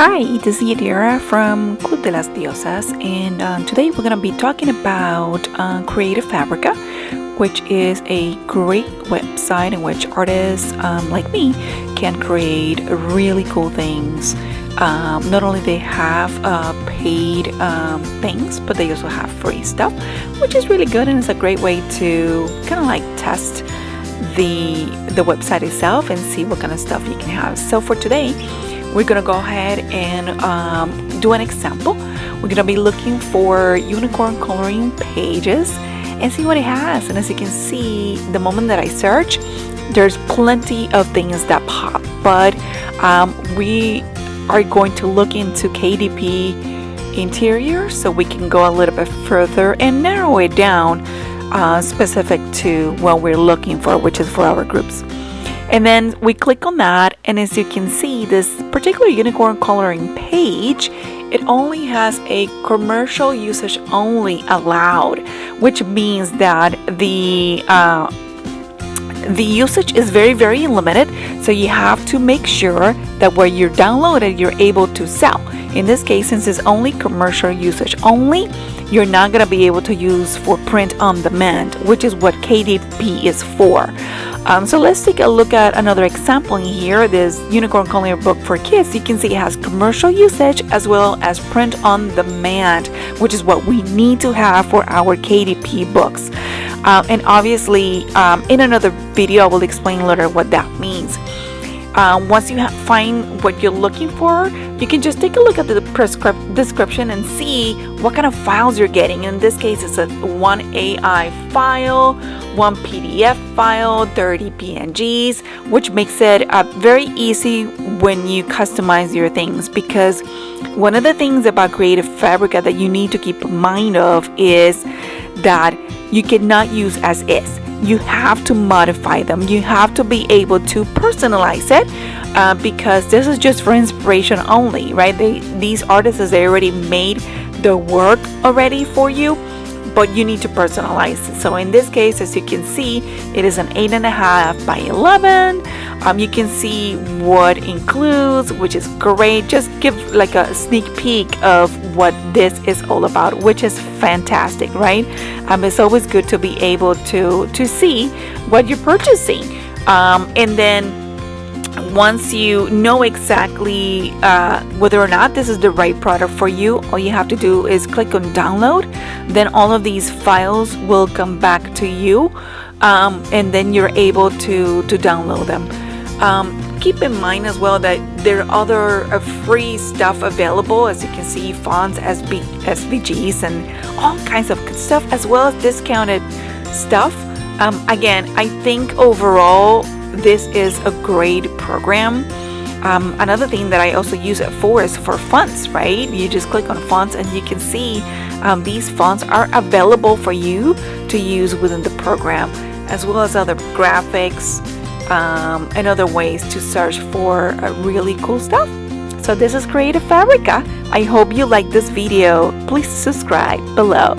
Hi, this is Yadira from Club de las Diosas, and today we're going to be talking about Creative Fabrica, which is a great website in which artists like me can create really cool things. Not only they have paid things, but they also have free stuff, which is really good, and it's a great way to kind of like test the website itself and see what kind of stuff you can have. So for today, we're gonna go ahead and do an example. We're gonna be looking for unicorn coloring pages and see what it has. And as you can see, the moment that I search, there's plenty of things that pop, but we are going to look into KDP interior so we can go a little bit further and narrow it down specific to what we're looking for, which is for our groups. And then we click on that, and as you can see, this particular unicorn coloring page, it only has a commercial usage only allowed, which means that the usage is very, very limited. So you have to make sure that where you're downloaded, you're able to sell. In this case, since it's only commercial usage only, you're not going to be able to use for print on demand, which is what KDP is for. So let's take a look at another example in here. This unicorn coloring book for kids. You can see it has commercial usage as well as print on demand, which is what we need to have for our KDP books. And obviously, in another video, I will explain later what that means. Once you find what you're looking for, you can just take a look at the description and see what kind of files you're getting. In this case, it's one AI file, one PDF file, 30 PNGs, which makes it very easy when you customize your things, because one of the things about Creative Fabrica that you need to keep in mind of is that you cannot use as is. You have to modify them. You have to be able to personalize it because this is just for inspiration only, right? These artists, they already made the work already for you, but you need to personalize it. So in this case, as you can see, it is an 8.5 by 11. You can see what includes, which is great. Just give like a sneak peek of what this is all about, which is fantastic, right? It's always good to be able to see what you're purchasing. And then once you know exactly whether or not this is the right product for you, all you have to do is click on download. Then all of these files will come back to you, and then you're able to download them. Keep in mind as well that there are other free stuff available. As you can see, fonts, SVGs, and all kinds of good stuff, as well as discounted stuff. Again, I think overall this is a great program. Another thing that I also use it for is for fonts, right? You just click on fonts and you can see these fonts are available for you to use within the program, as well as other graphics and other ways to search for really cool stuff. So this is Creative Fabrica. I hope you like this video. Please subscribe below.